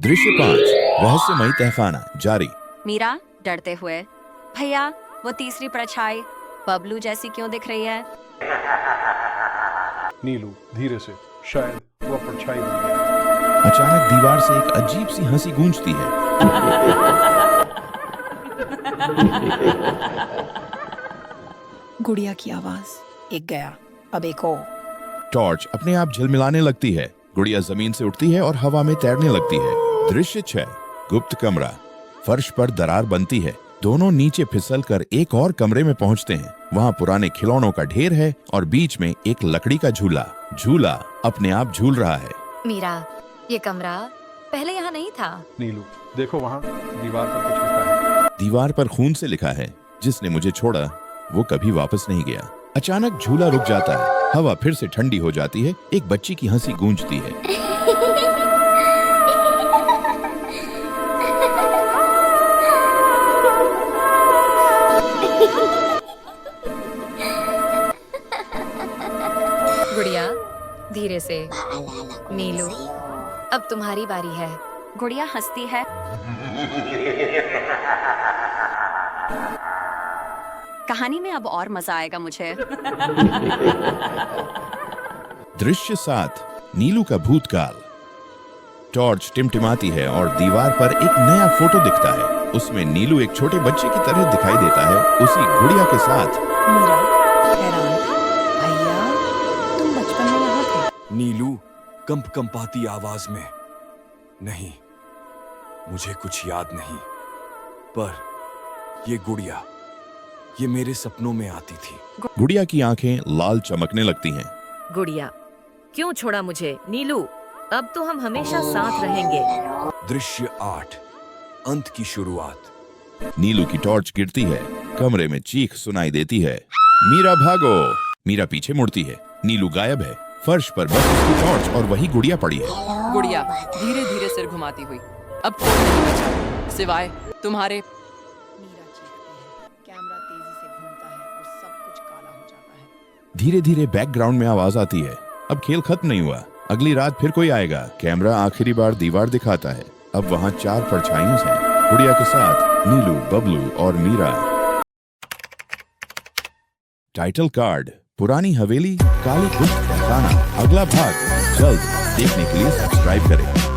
दृश्य 5 रहस्यमयी तहखाना जारी। मीरा डरते हुए, भैया वो तीसरी परछाई बबलू जैसी क्यों दिख रही है? नीलू धीरे से, शायद वह परछाई बन गया। अचानक दीवार से एक अजीब सी हंसी गूंजती है। गुड़िया की आवाज। एक गया, अब एक और। टॉर्च अपने आप झिलमिलाने लगती है। गुड़िया जमीन से उठती है और हवा में तैरने लगती है। दृश्य 6 गुप्त कमरा। फर्श पर दरार बनती है। दोनों नीचे फिसलकर एक और कमरे में पहुंचते हैं। वहां पुराने खिलौनों का ढेर है और बीच में एक लकड़ी का झूला। झूला अपने आप झूल रहा है। मीरा, ये कमरा पहले यहाँ नहीं था। नीलू देखो, वहाँ दीवार पर कुछ लिखा है। दीवार पर खून से लिखा है, जिसने मुझे छोड़ा वो कभी वापस नहीं गया। अचानक झूला रुक जाता है। हवा फिर से ठंडी हो जाती है। एक बच्ची की हंसी गूंजती है। गुड़िया धीरे से। नीलू, अब तुम्हारी बारी है। गुड़िया हंसती है। कहानी में अब और मजा आएगा मुझे। दृश्य 7 नीलू का भूतकाल। टॉर्च टिमटिमाती है और दीवार पर एक नया फोटो दिखता है। उसमें नीलू एक छोटे बच्चे की तरह दिखाई देता है, उसी गुड़िया के साथ। मीरा हैरान, भैया तुम बचपन में यहाँ थे? नीलू कंपाती आवाज में, नहीं मुझे कुछ याद नहीं, पर ये गुड़िया, ये मेरे सपनों में आती थी। गुड़िया की आंखें लाल चमकने लगती हैं। गुड़िया, क्यों छोड़ा मुझे? नीलू, अब तो हम हमेशा साथ रहेंगे। दृश्य 8 अंत की शुरुआत। नीलू की टॉर्च गिरती है। कमरे में चीख सुनाई देती है, मीरा भागो। मीरा पीछे मुड़ती है। नीलू गायब है। फर्श पर बस उसकी टॉर्च और वही गुड़िया पड़ी है। गुड़िया धीरे धीरे सिर घुमाती हुई, अब कोई नहीं बचा सिवाय तुम्हारे। मीरा चीखती है। कैमरा तेजी से घूमता है और सब कुछ काला हो जाता है। धीरे धीरे बैकग्राउंड में आवाज आती है। अब खेल खत्म नहीं हुआ। अगली रात फिर कोई आएगा। कैमरा आखिरी बार दीवार दिखाता है। अब वहाँ 4 परछाइयां हैं, गुड़िया के साथ नीलू, बबलू और मीरा। टाइटल कार्ड, पुरानी हवेली, काली गुप्त तहखाना। अगला भाग जल्द देखने के लिए सब्सक्राइब करें।